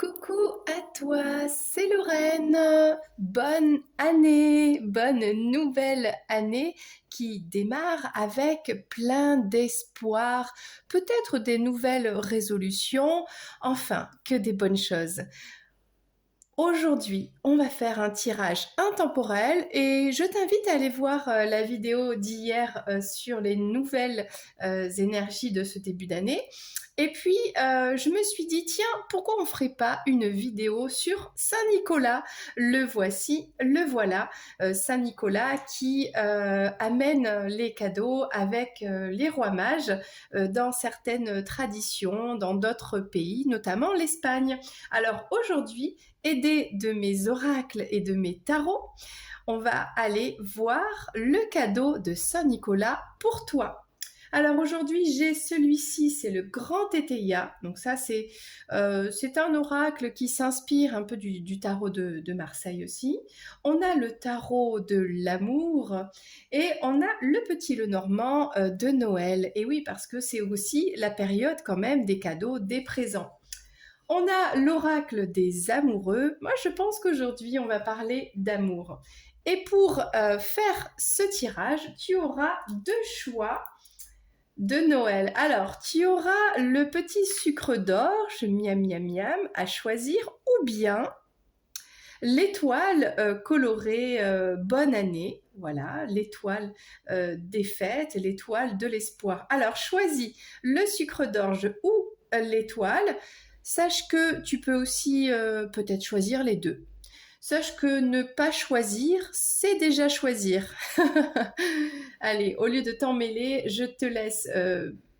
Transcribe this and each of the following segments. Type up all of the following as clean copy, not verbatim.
Coucou à toi, c'est Lorraine. Bonne année, bonne nouvelle année qui démarre avec plein d'espoir, peut-être des nouvelles résolutions, enfin que des bonnes choses. Aujourd'hui, on va faire un tirage intemporel et je t'invite à aller voir la vidéo d'hier sur les nouvelles énergies de ce début d'année. Et puis, je me suis dit, tiens, pourquoi on ne ferait pas une vidéo sur Saint-Nicolas? Le voici, le voilà. Saint-Nicolas qui amène les cadeaux avec les rois mages dans certaines traditions, dans d'autres pays, notamment l'Espagne. Alors aujourd'hui, aidée de mes oracles et de mes tarots, on va aller voir le cadeau de Saint-Nicolas pour toi. Alors aujourd'hui, j'ai celui-ci, c'est le Grand Tétéia. Donc ça, c'est un oracle qui s'inspire un peu du tarot de Marseille aussi. On a le tarot de l'amour et on a le Petit Lenormand de Noël. Et oui, parce que c'est aussi la période quand même des cadeaux, des présents. On a l'oracle des amoureux. Moi, je pense qu'aujourd'hui, on va parler d'amour. Et pour faire ce tirage, tu auras deux choix de Noël. Alors, tu auras le petit sucre d'orge, miam miam miam, à choisir, ou bien l'étoile colorée bonne année. Voilà, l'étoile des fêtes, l'étoile de l'espoir. Alors, choisis le sucre d'orge ou l'étoile. Sache que tu peux aussi peut-être choisir les deux. Sache que ne pas choisir, c'est déjà choisir. Allez, au lieu de t'en mêler, je te laisse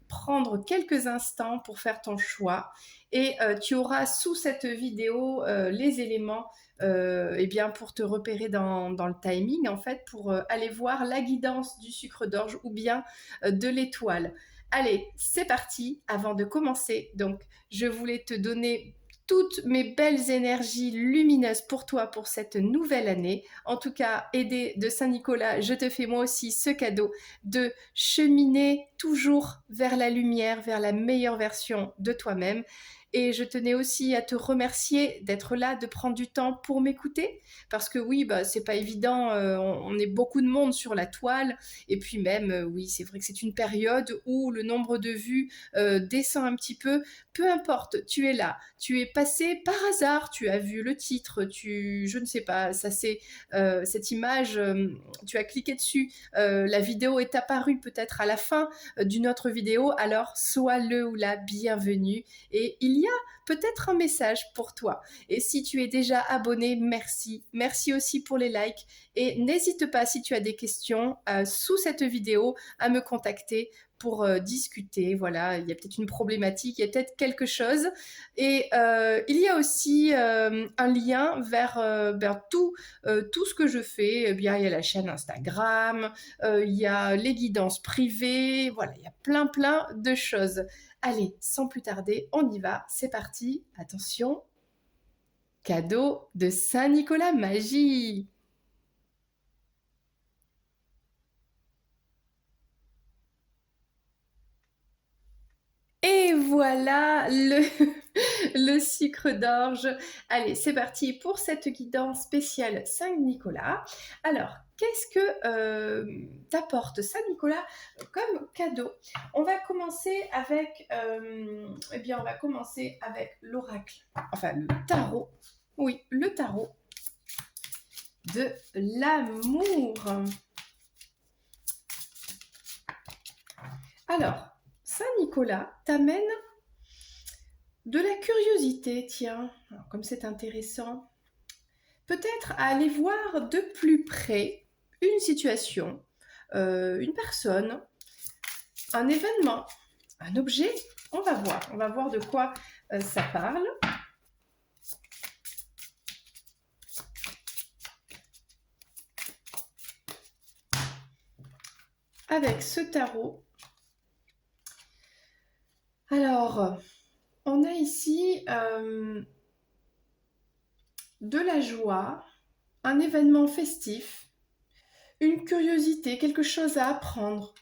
prendre quelques instants pour faire ton choix. Et tu auras sous cette vidéo les éléments eh bien, pour te repérer dans le timing, en fait, pour aller voir la guidance du sucre d'orge ou bien de l'étoile. Allez, c'est parti. Avant de commencer, donc, je voulais te donner toutes mes belles énergies lumineuses pour toi pour cette nouvelle année. En tout cas, aidée de Saint-Nicolas, je te fais moi aussi ce cadeau de cheminer toujours vers la lumière, vers la meilleure version de toi-même. Et je tenais aussi à te remercier d'être là, de prendre du temps pour m'écouter, parce que oui, bah, c'est pas évident, on est beaucoup de monde sur la toile, et puis même, oui, c'est vrai que c'est une période où le nombre de vues descend un petit peu. Peu importe, tu es là, tu es passé par hasard, tu as vu le titre, je ne sais pas, ça c'est cette image, tu as cliqué dessus, la vidéo est apparue peut-être à la fin d'une autre vidéo, alors sois le ou la bienvenue et il y a peut-être un message pour toi. Et si tu es déjà abonné, merci. Merci aussi pour les likes et n'hésite pas si tu as des questions sous cette vidéo à me contacter pour discuter. Voilà, il y a peut-être une problématique, il y a peut-être quelque chose. Et il y a aussi un lien vers tout ce que je fais. Eh bien, il y a la chaîne Instagram, il y a les guidances privées. Voilà, il y a plein de choses. Allez, sans plus tarder, on y va. C'est parti. Attention, cadeau de Saint-Nicolas Magie. Et voilà le sucre d'orge. Allez, c'est parti pour cette guidance spéciale Saint-Nicolas. Alors, qu'est-ce que t'apporte Saint-Nicolas comme cadeau? On va commencer avec, eh bien, on va commencer avec l'oracle, enfin le tarot. Oui, le tarot de l'amour. Alors, Saint-Nicolas t'amène de la curiosité, tiens, alors, comme c'est intéressant, peut-être à aller voir de plus près une situation, une personne, un événement, un objet. On va voir de quoi ça parle. Avec ce tarot. Alors, on a ici de la joie, un événement festif, une curiosité, quelque chose à apprendre.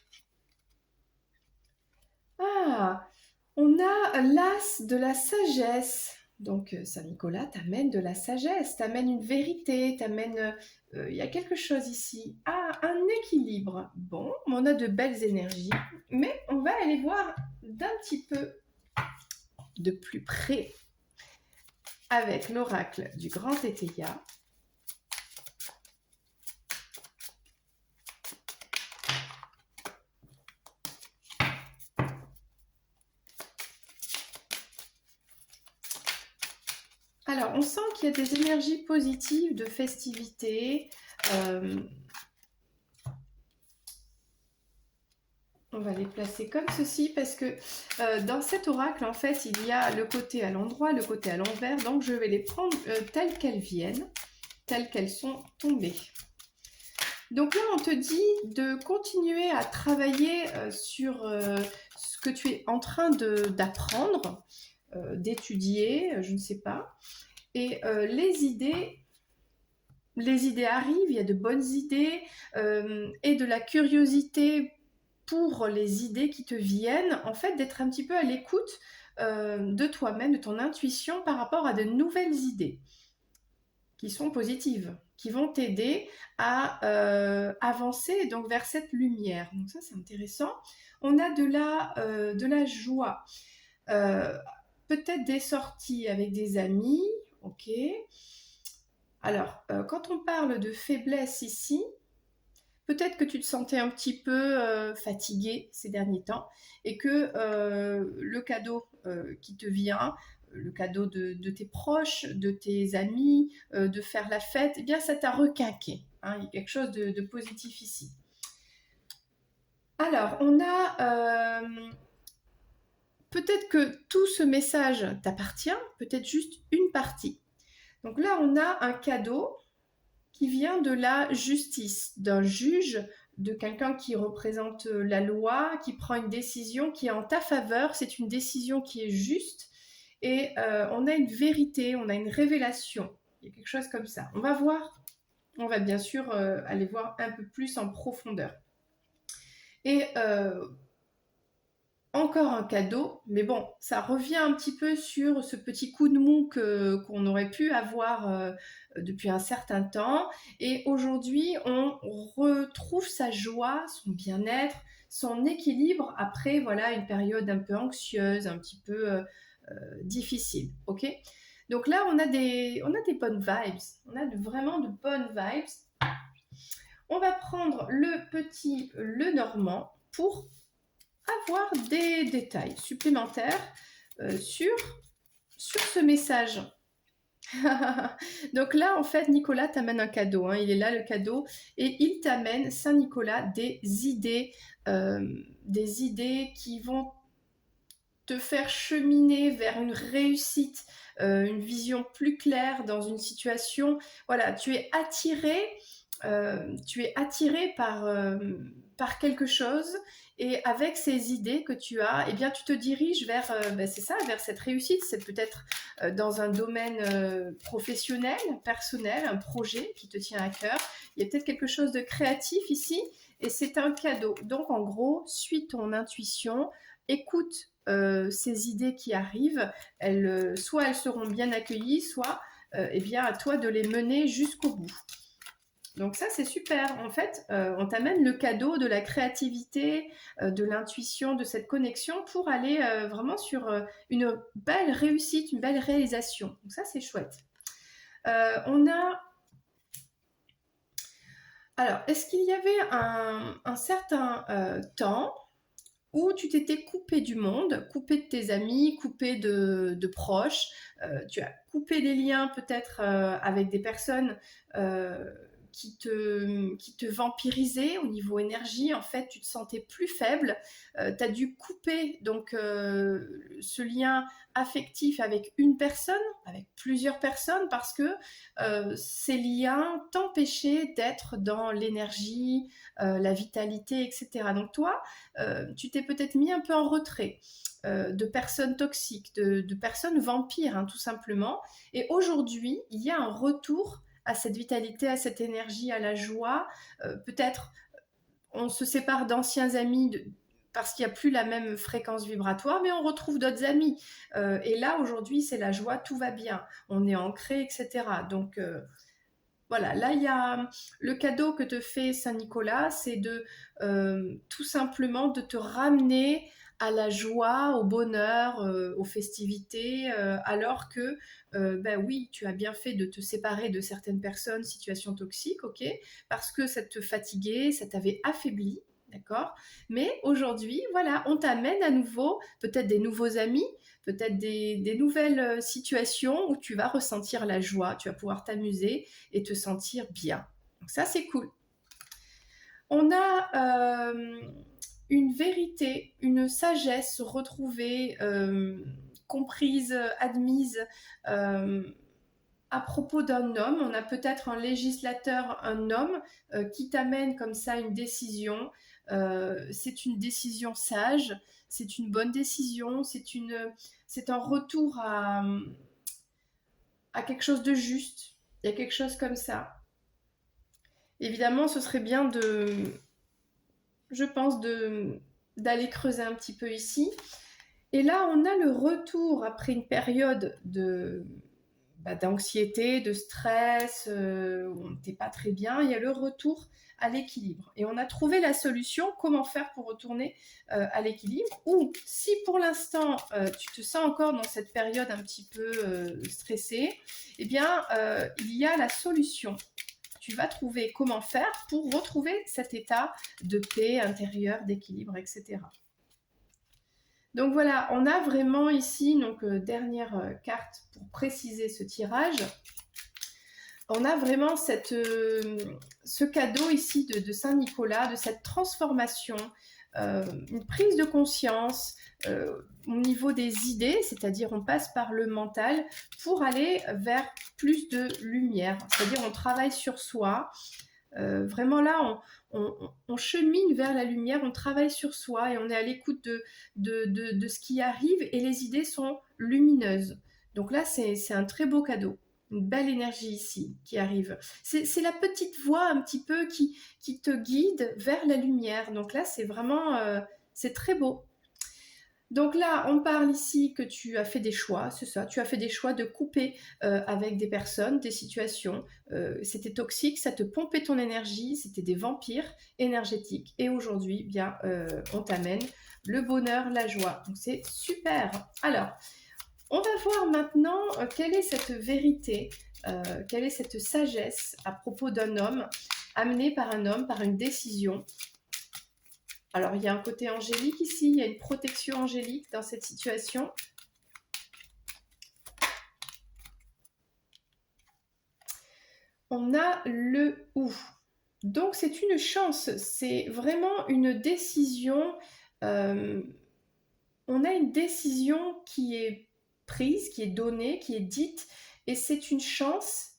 Ah, on a l'as de la sagesse. Donc, Saint Nicolas t'amène de la sagesse, t'amène une vérité, t'amène... Il y a quelque chose ici. Ah, un équilibre. Bon, on a de belles énergies, mais on va aller voir d'un petit peu de plus près avec l'oracle du Grand Tétéia. Alors, on sent qu'il y a des énergies positives de festivité. On va les placer comme ceci parce que dans cet oracle, en fait, il y a le côté à l'endroit, le côté à l'envers. Donc, je vais les prendre telles qu'elles viennent, telles qu'elles sont tombées. Donc là, on te dit de continuer à travailler sur ce que tu es en train d'apprendre, d'étudier, je ne sais pas. Et les idées arrivent, il y a de bonnes idées et de la curiosité pour les idées qui te viennent, en fait, d'être un petit peu à l'écoute de toi-même, de ton intuition par rapport à de nouvelles idées qui sont positives, qui vont t'aider à avancer donc vers cette lumière. Donc ça, c'est intéressant. On a de la joie, peut-être des sorties avec des amis, ok. Alors, quand on parle de faiblesse ici, peut-être que tu te sentais un petit peu fatigué ces derniers temps et que le cadeau qui te vient, le cadeau de tes proches, de tes amis, de faire la fête, eh bien ça t'a requinqué. Hein, il y a quelque chose de positif ici. Alors, on a peut-être que tout ce message t'appartient, peut-être juste une partie. Donc là, on a un cadeau qui vient de la justice, d'un juge, de quelqu'un qui représente la loi, qui prend une décision qui est en ta faveur, c'est une décision qui est juste, et on a une vérité, on a une révélation, il y a quelque chose comme ça. On va voir, on va bien sûr aller voir un peu plus en profondeur. Et encore un cadeau, mais bon, ça revient un petit peu sur ce petit coup de mou qu'on aurait pu avoir depuis un certain temps. Et aujourd'hui, on retrouve sa joie, son bien-être, son équilibre après voilà une période un peu anxieuse, un petit peu difficile. Ok. Donc là, on a des bonnes vibes. On a vraiment de bonnes vibes. On va prendre le petit Lenormand pour avoir des détails supplémentaires sur ce message. Donc là, en fait, Nicolas t'amène un cadeau. Hein. Il est là, le cadeau. Et il t'amène, Saint Nicolas, des idées qui vont te faire cheminer vers une réussite, une vision plus claire dans une situation. Voilà, tu es attiré par quelque chose et avec ces idées que tu as, eh bien, tu te diriges vers, c'est ça, vers cette réussite. C'est peut-être dans un domaine professionnel, personnel, un projet qui te tient à cœur. Il y a peut-être quelque chose de créatif ici et c'est un cadeau. Donc, en gros, suis ton intuition, écoute ces idées qui arrivent. Soit elles seront bien accueillies, soit eh bien, à toi de les mener jusqu'au bout. Donc ça, c'est super. En fait, on t'amène le cadeau de la créativité, de l'intuition, de cette connexion pour aller vraiment sur une belle réussite, une belle réalisation. Donc ça, c'est chouette. On a... Alors, est-ce qu'il y avait un certain temps où tu t'étais coupé du monde, coupé de tes amis, coupé de proches, tu as coupé des liens peut-être avec des personnes qui te vampirisaient au niveau énergie, en fait tu te sentais plus faible, tu as dû couper donc ce lien affectif avec une personne, avec plusieurs personnes, parce que ces liens t'empêchaient d'être dans l'énergie, la vitalité, etc. Donc toi, tu t'es peut-être mis un peu en retrait de personnes toxiques, de personnes vampires, hein, tout simplement. Et aujourd'hui, il y a un retour à cette vitalité, à cette énergie, à la joie. Peut-être on se sépare d'anciens amis parce qu'il n'y a plus la même fréquence vibratoire, mais on retrouve d'autres amis. Et là, aujourd'hui, c'est la joie, tout va bien. On est ancré, etc. Donc, voilà, là, il y a le cadeau que te fait Saint-Nicolas, c'est de tout simplement de te ramener à la joie, au bonheur, aux festivités, alors que, ben oui, tu as bien fait de te séparer de certaines personnes, situations toxiques, ok, parce que ça te fatiguait, ça t'avait affaibli, d'accord. Mais aujourd'hui, voilà, on t'amène à nouveau, peut-être des nouveaux amis, peut-être des nouvelles situations où tu vas ressentir la joie, tu vas pouvoir t'amuser et te sentir bien. Donc ça, c'est cool. On a une vérité, une sagesse retrouvée, comprise, admise à propos d'un homme. On a peut-être un législateur, un homme, qui t'amène comme ça une décision. C'est une décision sage, c'est une bonne décision, c'est un retour à quelque chose de juste. Il y a quelque chose comme ça. Évidemment, ce serait bien je pense, d'aller creuser un petit peu ici. Et là, on a le retour après une période d'anxiété, de stress, où on n'était pas très bien. Il y a le retour à l'équilibre. Et on a trouvé la solution, comment faire pour retourner à l'équilibre. Ou si pour l'instant, tu te sens encore dans cette période un petit peu stressée, eh bien, il y a la solution. Tu vas trouver comment faire pour retrouver cet état de paix intérieure, d'équilibre, etc. Donc voilà, on a vraiment ici, donc dernière carte pour préciser ce tirage, on a vraiment ce cadeau ici de Saint-Nicolas, de cette transformation, une prise de conscience au niveau des idées, c'est-à-dire on passe par le mental pour aller vers plus de lumière, c'est-à-dire on travaille sur soi. Vraiment là, on chemine vers la lumière, on travaille sur soi et on est à l'écoute de ce qui arrive et les idées sont lumineuses. Donc là, c'est un très beau cadeau. Une belle énergie ici qui arrive. C'est la petite voix un petit peu qui te guide vers la lumière. Donc là, c'est vraiment, c'est très beau. Donc là, on parle ici que tu as fait des choix, c'est ça, tu as fait des choix de couper avec des personnes, des situations. C'était toxique, ça te pompait ton énergie, c'était des vampires énergétiques. Et aujourd'hui, bien, on t'amène le bonheur, la joie. Donc c'est super. Alors, on va voir maintenant quelle est cette vérité, quelle est cette sagesse à propos d'un homme, amené par un homme, par une décision. Alors, il y a un côté angélique ici, il y a une protection angélique dans cette situation. On a le ou. Donc, c'est une chance, c'est vraiment une décision. On a une décision qui est prise, qui est donnée, qui est dite, et c'est une chance,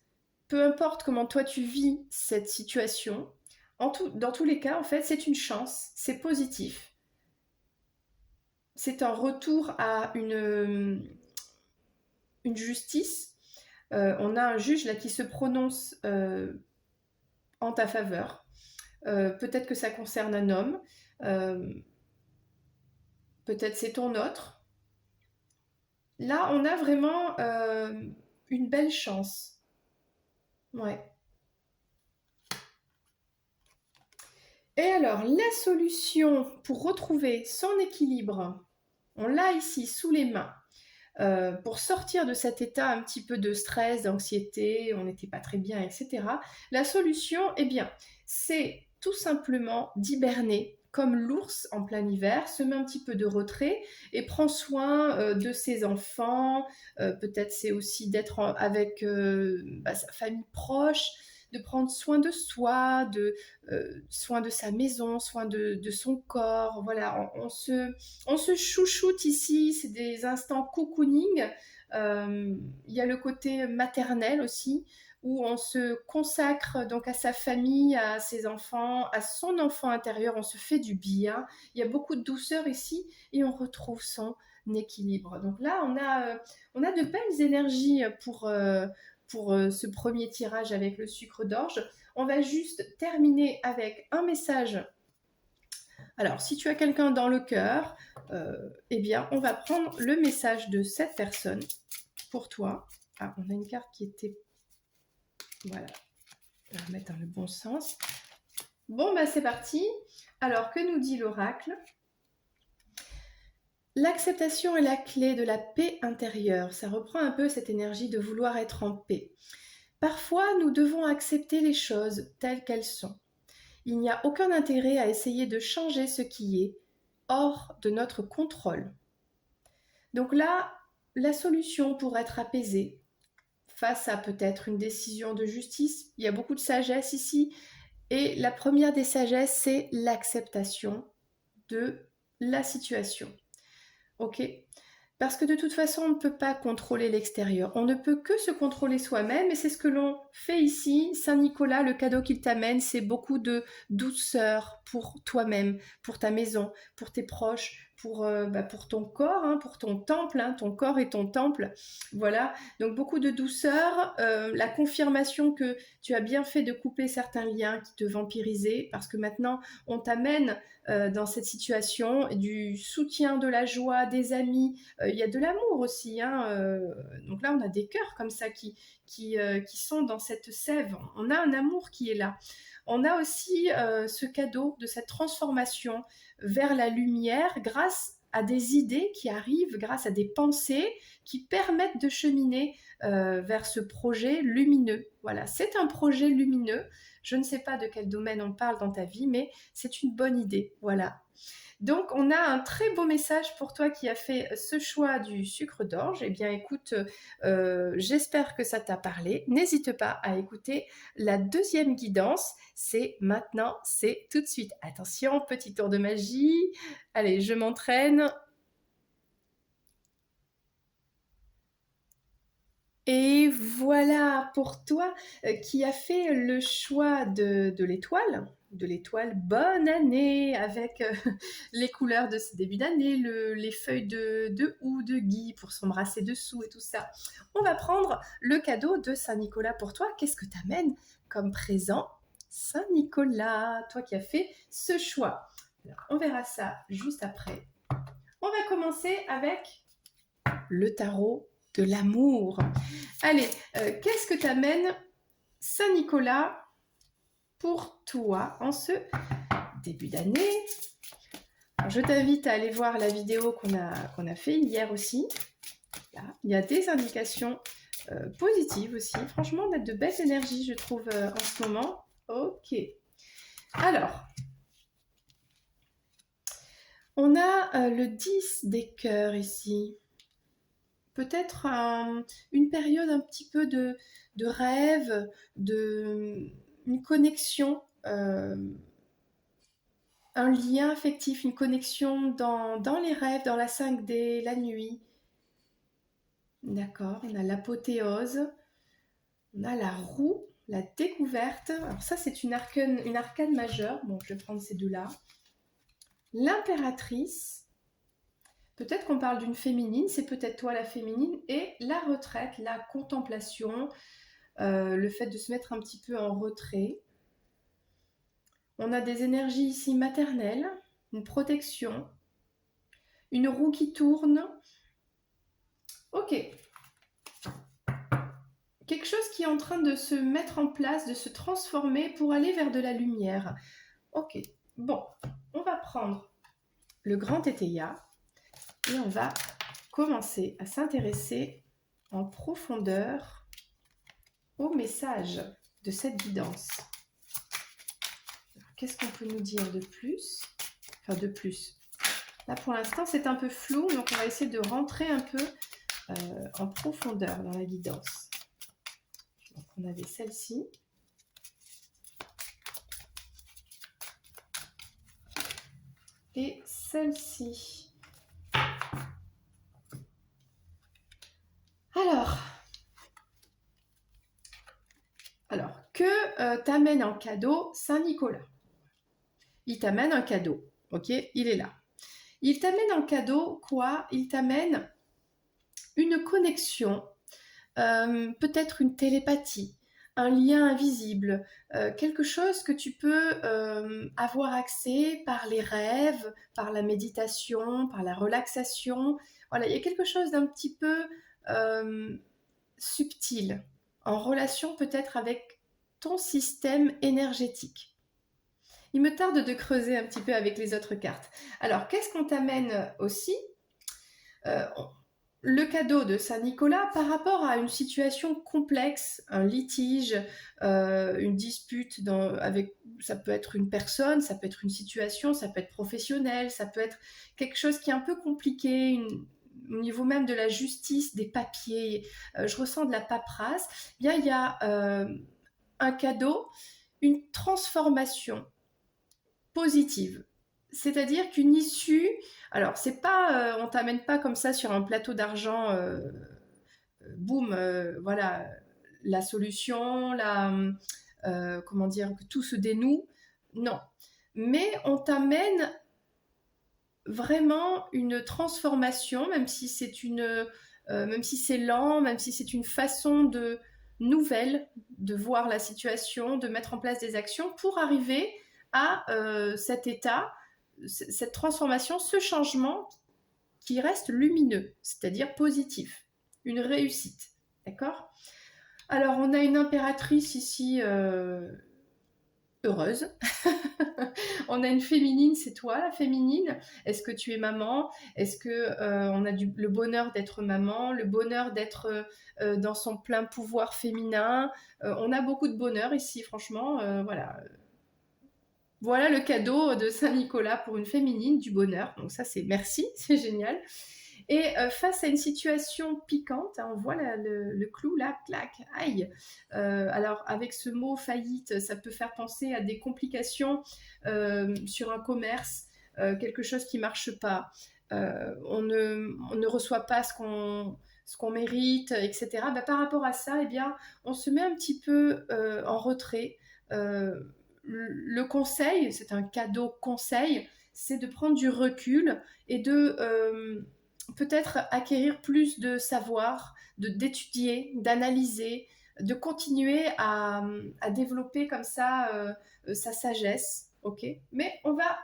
peu importe comment toi tu vis cette situation. Dans tous les cas, en fait, c'est une chance, c'est positif. C'est un retour à une justice. On a un juge là qui se prononce en ta faveur. Peut-être que ça concerne un homme. Peut-être c'est ton autre. Là, on a vraiment une belle chance. Ouais. Et alors, la solution pour retrouver son équilibre, on l'a ici sous les mains. Pour sortir de cet état un petit peu de stress, d'anxiété, on n'était pas très bien, etc. La solution, eh bien, c'est tout simplement d'hiberner comme l'ours en plein hiver, se met un petit peu de retrait et prend soin de ses enfants. Peut-être c'est aussi d'être avec sa famille proche, de prendre soin de soi, soin de sa maison, soin de son corps. Voilà, on se chouchoute ici, c'est des instants cocooning. Il y a le côté maternel aussi, où on se consacre donc à sa famille, à ses enfants, à son enfant intérieur, on se fait du bien. Il y a beaucoup de douceur ici et on retrouve son équilibre. Donc là, on a de belles énergies pour ce premier tirage avec le sucre d'orge. On va juste terminer avec un message Alors, si tu as quelqu'un dans le cœur, eh bien, on va prendre le message de cette personne pour toi. Ah, on a une carte qui était... Voilà, on va remettre dans le bon sens. Bon, bah c'est parti. Alors, que nous dit l'oracle? L'acceptation est la clé de la paix intérieure. Ça reprend un peu cette énergie de vouloir être en paix. Parfois, nous devons accepter les choses telles qu'elles sont. Il n'y a aucun intérêt à essayer de changer ce qui est hors de notre contrôle. Donc là, la solution pour être apaisé face à peut-être une décision de justice, il y a beaucoup de sagesse ici, et la première des sagesses, c'est l'acceptation de la situation. Ok? Parce que de toute façon, on ne peut pas contrôler l'extérieur. On ne peut que se contrôler soi-même et c'est ce que l'on fait ici. Saint-Nicolas, le cadeau qu'il t'amène, c'est beaucoup de douceur pour toi-même, pour ta maison, pour tes proches, pour ton corps, hein, pour ton temple. Hein, ton corps est ton temple. Voilà. Donc beaucoup de douceur, la confirmation que tu as bien fait de couper certains liens qui te vampirisaient parce que maintenant, on t'amène dans cette situation, du soutien, de la joie, des amis, il y a de l'amour aussi. Hein, donc là, on a des cœurs comme ça qui sont dans cette sève. On a un amour qui est là. On a aussi ce cadeau de cette transformation vers la lumière grâce à des idées qui arrivent, grâce à des pensées qui permettent de cheminer vers ce projet lumineux. Voilà, c'est un projet lumineux. Je ne sais pas de quel domaine on parle dans ta vie, mais c'est une bonne idée. Voilà. Donc, on a un très beau message pour toi qui a fait ce choix du sucre d'orge. Eh bien, écoute, j'espère que ça t'a parlé. N'hésite pas à écouter la deuxième guidance. C'est maintenant, c'est tout de suite. Attention, petit tour de magie. Allez, je m'entraîne. Et voilà pour toi qui a fait le choix de l'étoile, bonne année avec les couleurs de ce début d'année, les feuilles de houx, de gui pour s'embrasser dessous et tout ça. On va prendre le cadeau de Saint-Nicolas pour toi. Qu'est-ce que t'amènes comme présent, Saint-Nicolas, toi qui as fait ce choix? Alors, on verra ça juste après. On va commencer avec le tarot de l'amour. Allez, qu'est-ce que t'amène Saint-Nicolas pour toi en ce début d'année? Alors, je t'invite à aller voir la vidéo qu'on a fait hier aussi. Là, il y a des indications positives aussi. Franchement, on a de belles énergies, je trouve, en ce moment. Ok. Alors, on a le 10 des cœurs ici. Peut-être une période un petit peu de rêve, une connexion, un lien affectif, une connexion dans les rêves, dans la 5D, la nuit. D'accord, on a l'apothéose, on a la roue, la découverte. Alors ça, c'est une arcane majeure. Bon, je vais prendre ces deux-là. L'impératrice. Peut-être qu'on parle d'une féminine, c'est peut-être toi la féminine, et la retraite, la contemplation, le fait de se mettre un petit peu en retrait. On a des énergies ici maternelles, une protection, une roue qui tourne. Ok. Quelque chose qui est en train de se mettre en place, de se transformer pour aller vers de la lumière. Ok. Bon, on va prendre le grand Tétéia. Et on va commencer à s'intéresser en profondeur au message de cette guidance. Qu'est-ce qu'on peut nous dire de plus? Enfin, de plus. Là, pour l'instant, c'est un peu flou, donc on va essayer de rentrer un peu en profondeur dans la guidance. Donc, on avait celle-ci. Et celle-ci. Alors, que t'amène en cadeau Saint-Nicolas? Il t'amène un cadeau, ok? Il est là. Il t'amène en cadeau quoi? Il t'amène une connexion, peut-être une télépathie, un lien invisible, quelque chose que tu peux avoir accès par les rêves, par la méditation, par la relaxation. Voilà, il y a quelque chose d'un petit peu euh, subtil, en relation peut-être avec ton système énergétique. Il me tarde de creuser un petit peu avec les autres cartes. Alors, qu'est-ce qu'on t'amène aussi? Euh, le cadeau de Saint-Nicolas par rapport à une situation complexe, un litige, une dispute avec, ça peut être une personne, ça peut être une situation, ça peut être professionnel, ça peut être quelque chose qui est un peu compliqué, au niveau même de la justice, des papiers, je ressens de la paperasse. Bien, il y a un cadeau, une transformation positive. C'est-à-dire qu'une issue, alors c'est pas, on t'amène pas comme ça sur un plateau d'argent, boum, voilà, la solution, comment dire, que tout se dénoue. Non, mais on t'amène vraiment une transformation, même si c'est lent, même si c'est une façon nouvelle de voir la situation, de mettre en place des actions pour arriver à cet état, cette transformation, ce changement qui reste lumineux, c'est-à-dire positif, une réussite. D'accord? Alors, on a une impératrice ici heureuse. On a une féminine, c'est toi la féminine. Est-ce que tu es maman? Est-ce que on a le bonheur d'être maman, le bonheur d'être dans son plein pouvoir féminin? On a beaucoup de bonheur ici, franchement. Voilà. Voilà le cadeau de Saint-Nicolas pour une féminine, du bonheur. Donc ça, c'est merci, c'est génial. Et face à une situation piquante, hein, on voit le clou là, clac, aïe. Alors avec ce mot faillite, ça peut faire penser à des complications sur un commerce, quelque chose qui marche pas. On ne reçoit pas ce qu'on mérite, etc. Bah, par rapport à ça, eh bien, on se met un petit peu en retrait. Le conseil, c'est un cadeau conseil, c'est de prendre du recul et de peut-être acquérir plus de savoir, d'étudier, d'analyser, de continuer à développer comme ça sa sagesse, ok. Mais on va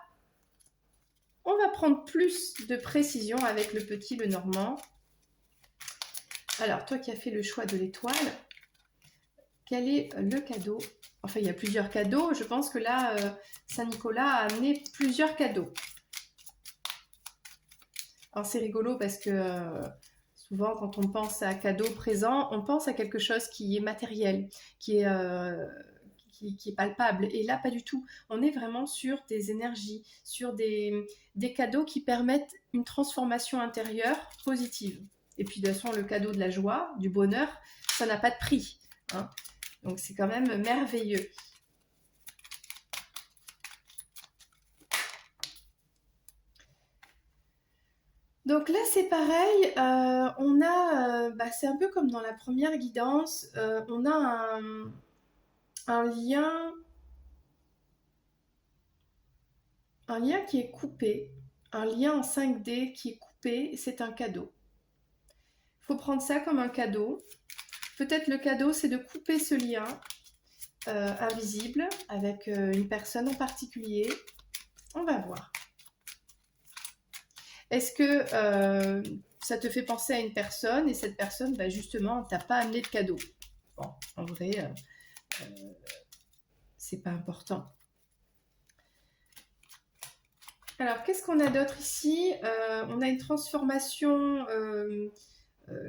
prendre plus de précision avec le petit Lenormand. Alors, toi qui as fait le choix de l'étoile, quel est le cadeau? Enfin, il y a plusieurs cadeaux. Je pense que là, Saint-Nicolas a amené plusieurs cadeaux. Alors, c'est rigolo parce que souvent, quand on pense à cadeau présent, on pense à quelque chose qui est matériel, qui est palpable. Et là, pas du tout. On est vraiment sur des énergies, sur des cadeaux qui permettent une transformation intérieure positive. Et puis, de toute façon, le cadeau de la joie, du bonheur, ça n'a pas de prix. Hein. Donc, c'est quand même merveilleux. Donc là, c'est pareil. On a, c'est un peu comme dans la première guidance, on a un lien, un lien qui est coupé, un lien en 5D qui est coupé. C'est un cadeau. Il faut prendre ça comme un cadeau. Peut-être le cadeau, c'est de couper ce lien invisible avec une personne en particulier. On va voir. Est-ce que ça te fait penser à une personne et cette personne, justement, t'a pas amené de cadeau? Bon, en vrai, c'est pas important. Alors, qu'est-ce qu'on a d'autre ici? On a une transformation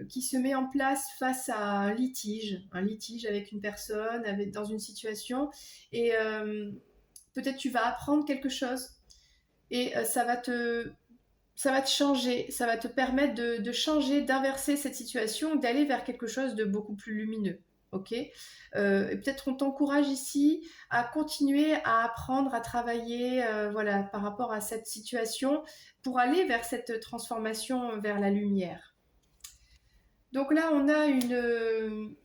qui se met en place face à un litige avec une personne, dans une situation, et peut-être tu vas apprendre quelque chose et ça va te changer, ça va te permettre de changer, d'inverser cette situation, d'aller vers quelque chose de beaucoup plus lumineux. Ok, et peut-être on t'encourage ici à continuer à apprendre, à travailler, voilà, par rapport à cette situation, pour aller vers cette transformation vers la lumière. Donc là, on a une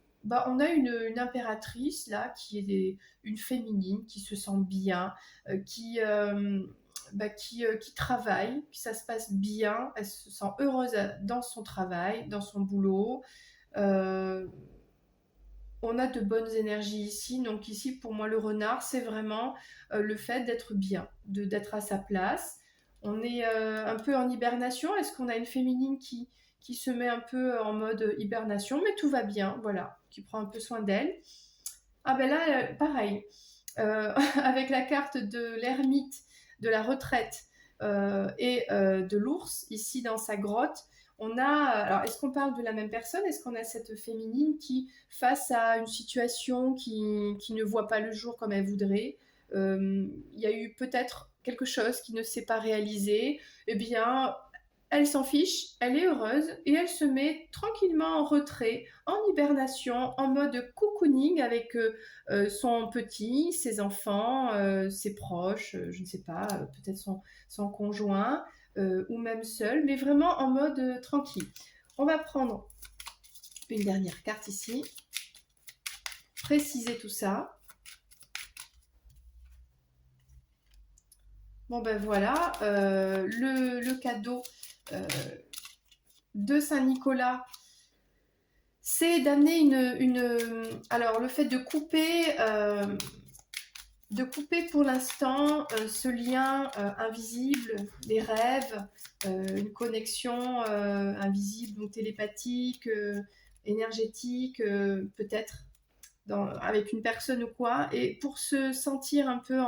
impératrice là qui est une féminine qui se sent bien, qui travaille, que ça se passe bien, elle se sent heureuse dans son travail, dans son boulot. Euh, on a de bonnes énergies ici. Donc ici, pour moi, le renard, c'est vraiment le fait d'être bien, d'être à sa place. On est un peu en hibernation. Est-ce qu'on a une féminine qui se met un peu en mode hibernation? Mais tout va bien, voilà, qui prend un peu soin d'elle. Ah ben là, pareil. Avec la carte de l'ermite, de la retraite et de l'ours, ici dans sa grotte, on a... Alors, est-ce qu'on parle de la même personne? Est-ce qu'on a cette féminine qui, face à une situation qui ne voit pas le jour comme elle voudrait, il y a eu peut-être quelque chose qui ne s'est pas réalisé, eh bien, elle s'en fiche, elle est heureuse et elle se met tranquillement en retrait, en hibernation, en mode cocooning avec son petit, ses enfants, ses proches, je ne sais pas, peut-être son conjoint ou même seul, mais vraiment en mode tranquille. On va prendre une dernière carte ici, préciser tout ça. Bon ben voilà, le cadeau de Saint-Nicolas, c'est d'amener alors le fait de couper pour l'instant ce lien invisible, des rêves, une connexion invisible ou télépathique, énergétique, peut-être avec une personne ou quoi, et pour se sentir un peu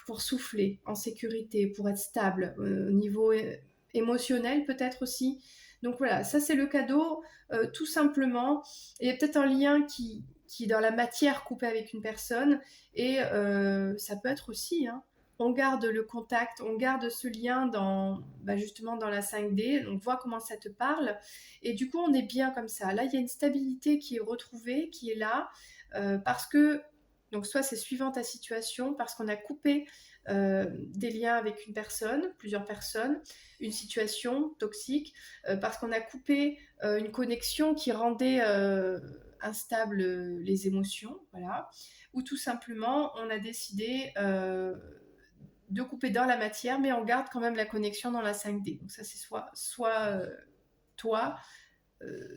pour souffler, en sécurité, pour être stable, au niveau émotionnel peut-être aussi. Donc voilà, ça c'est le cadeau, tout simplement. Il y a peut-être un lien qui est dans la matière coupé avec une personne, et ça peut être aussi, hein, on garde le contact, on garde ce lien justement dans la 5D, on voit comment ça te parle, et du coup on est bien comme ça. Là il y a une stabilité qui est retrouvée, qui est là, parce que, donc soit c'est suivant ta situation, parce qu'on a coupé des liens avec une personne, plusieurs personnes, une situation toxique, parce qu'on a coupé une connexion qui rendait instables les émotions, voilà, ou tout simplement on a décidé de couper dans la matière, mais on garde quand même la connexion dans la 5D. Donc ça c'est soit toi,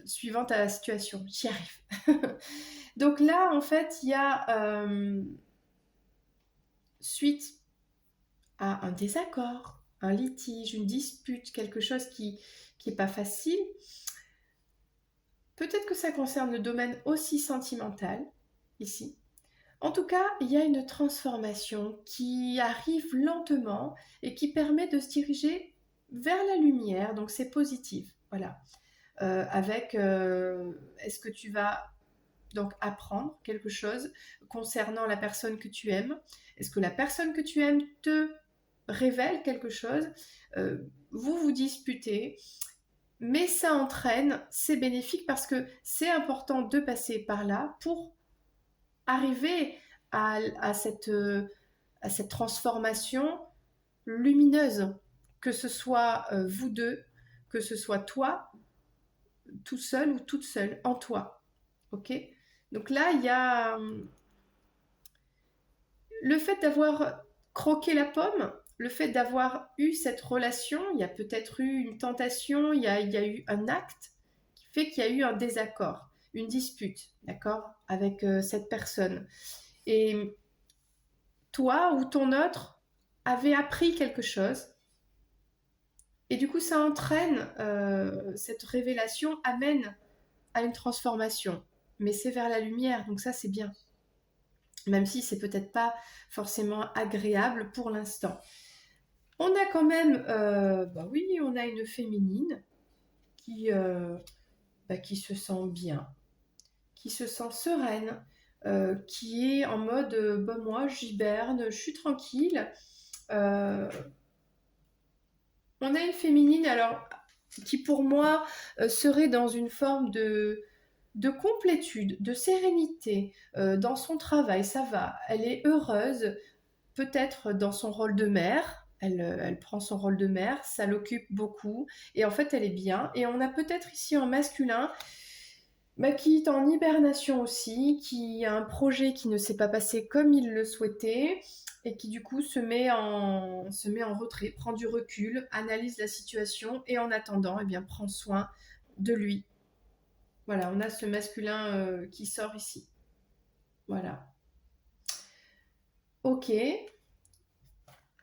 suivant ta situation. J'y arrive. Donc là, en fait, il y a suite à un désaccord, un litige, une dispute, quelque chose qui n'est pas facile. Peut-être que ça concerne le domaine aussi sentimental, ici. En tout cas, il y a une transformation qui arrive lentement et qui permet de se diriger vers la lumière, donc c'est positif. Voilà. Est-ce que tu vas donc apprendre quelque chose concernant la personne que tu aimes? Est-ce que la personne que tu aimes te révèle quelque chose? Vous vous disputez, mais ça entraîne, c'est bénéfique parce que c'est important de passer par là pour arriver à cette transformation lumineuse, que ce soit vous deux, que ce soit toi, tout seul ou toute seule, en toi. Ok? Donc là, il y a le fait d'avoir croqué la pomme, le fait d'avoir eu cette relation, il y a peut-être eu une tentation, il y a eu un acte qui fait qu'il y a eu un désaccord, une dispute, d'accord, avec cette personne. Et toi ou ton autre avait appris quelque chose. Et du coup, ça entraîne, cette révélation amène à une transformation. Mais c'est vers la lumière, donc ça c'est bien. Même si c'est peut-être pas forcément agréable pour l'instant. On a quand même, oui, on a une féminine qui se sent bien, qui se sent sereine, qui est en mode, moi j'hiberne, je suis tranquille. On a une féminine alors qui pour moi serait dans une forme de complétude, de sérénité dans son travail, ça va, elle est heureuse, peut-être dans son rôle de mère, elle prend son rôle de mère, ça l'occupe beaucoup, et en fait elle est bien, et on a peut-être ici un masculin qui est en hibernation aussi, qui a un projet qui ne s'est pas passé comme il le souhaitait, et qui du coup se met en retrait, prend du recul, analyse la situation, et en attendant, eh bien, prend soin de lui. Voilà, on a ce masculin qui sort ici. Voilà. Ok.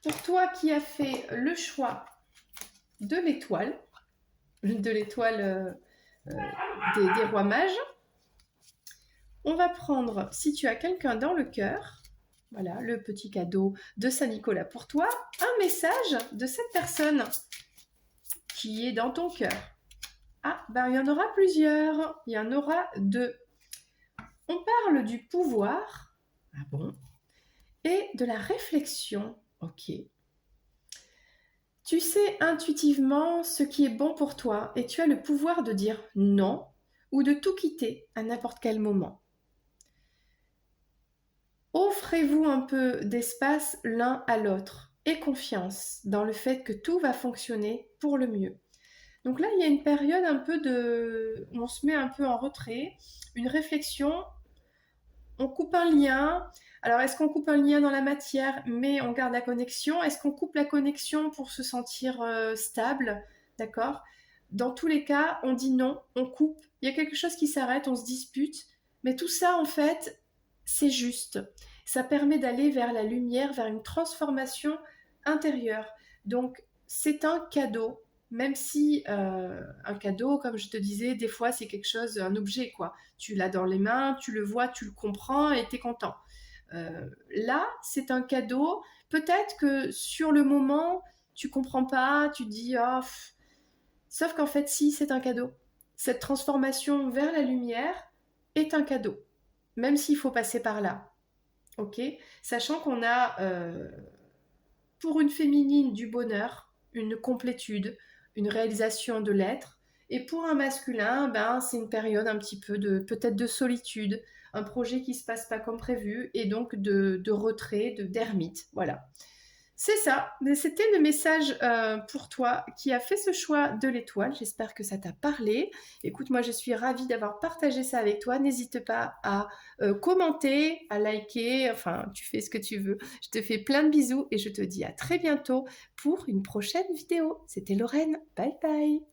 Pour toi qui as fait le choix de l'étoile des rois mages, on va prendre, si tu as quelqu'un dans le cœur, voilà, le petit cadeau de Saint-Nicolas pour toi, un message de cette personne qui est dans ton cœur. Ah, ben il y en aura plusieurs, il y en aura deux. On parle du pouvoir, ah bon, et de la réflexion, ok. Tu sais intuitivement ce qui est bon pour toi et tu as le pouvoir de dire non ou de tout quitter à n'importe quel moment. Offrez-vous un peu d'espace l'un à l'autre et confiance dans le fait que tout va fonctionner pour le mieux. Donc là, il y a une période un peu où on se met un peu en retrait, une réflexion, on coupe un lien. Alors, est-ce qu'on coupe un lien dans la matière, mais on garde la connexion? Est-ce qu'on coupe la connexion pour se sentir stable? D'accord? Dans tous les cas, on dit non, on coupe. Il y a quelque chose qui s'arrête, on se dispute. Mais tout ça, en fait, c'est juste. Ça permet d'aller vers la lumière, vers une transformation intérieure. Donc, c'est un cadeau, même si un cadeau, comme je te disais, des fois, c'est quelque chose, un objet, quoi. Tu l'as dans les mains, tu le vois, tu le comprends et tu es content. Là, c'est un cadeau. Peut-être que sur le moment, tu comprends pas, tu dis ah, sauf qu'en fait, si, c'est un cadeau. Cette transformation vers la lumière est un cadeau, même s'il faut passer par là. Ok, sachant qu'on a pour une féminine du bonheur, une complétude, une réalisation de l'être. Et pour un masculin, ben, c'est une période un petit peu de peut-être de solitude, un projet qui se passe pas comme prévu et donc de retrait, d'ermite. Voilà. C'est ça. Mais c'était le message pour toi qui a fait ce choix de l'étoile. J'espère que ça t'a parlé. Écoute, moi, je suis ravie d'avoir partagé ça avec toi. N'hésite pas à commenter, à liker. Enfin, tu fais ce que tu veux. Je te fais plein de bisous et je te dis à très bientôt pour une prochaine vidéo. C'était Lorraine. Bye bye.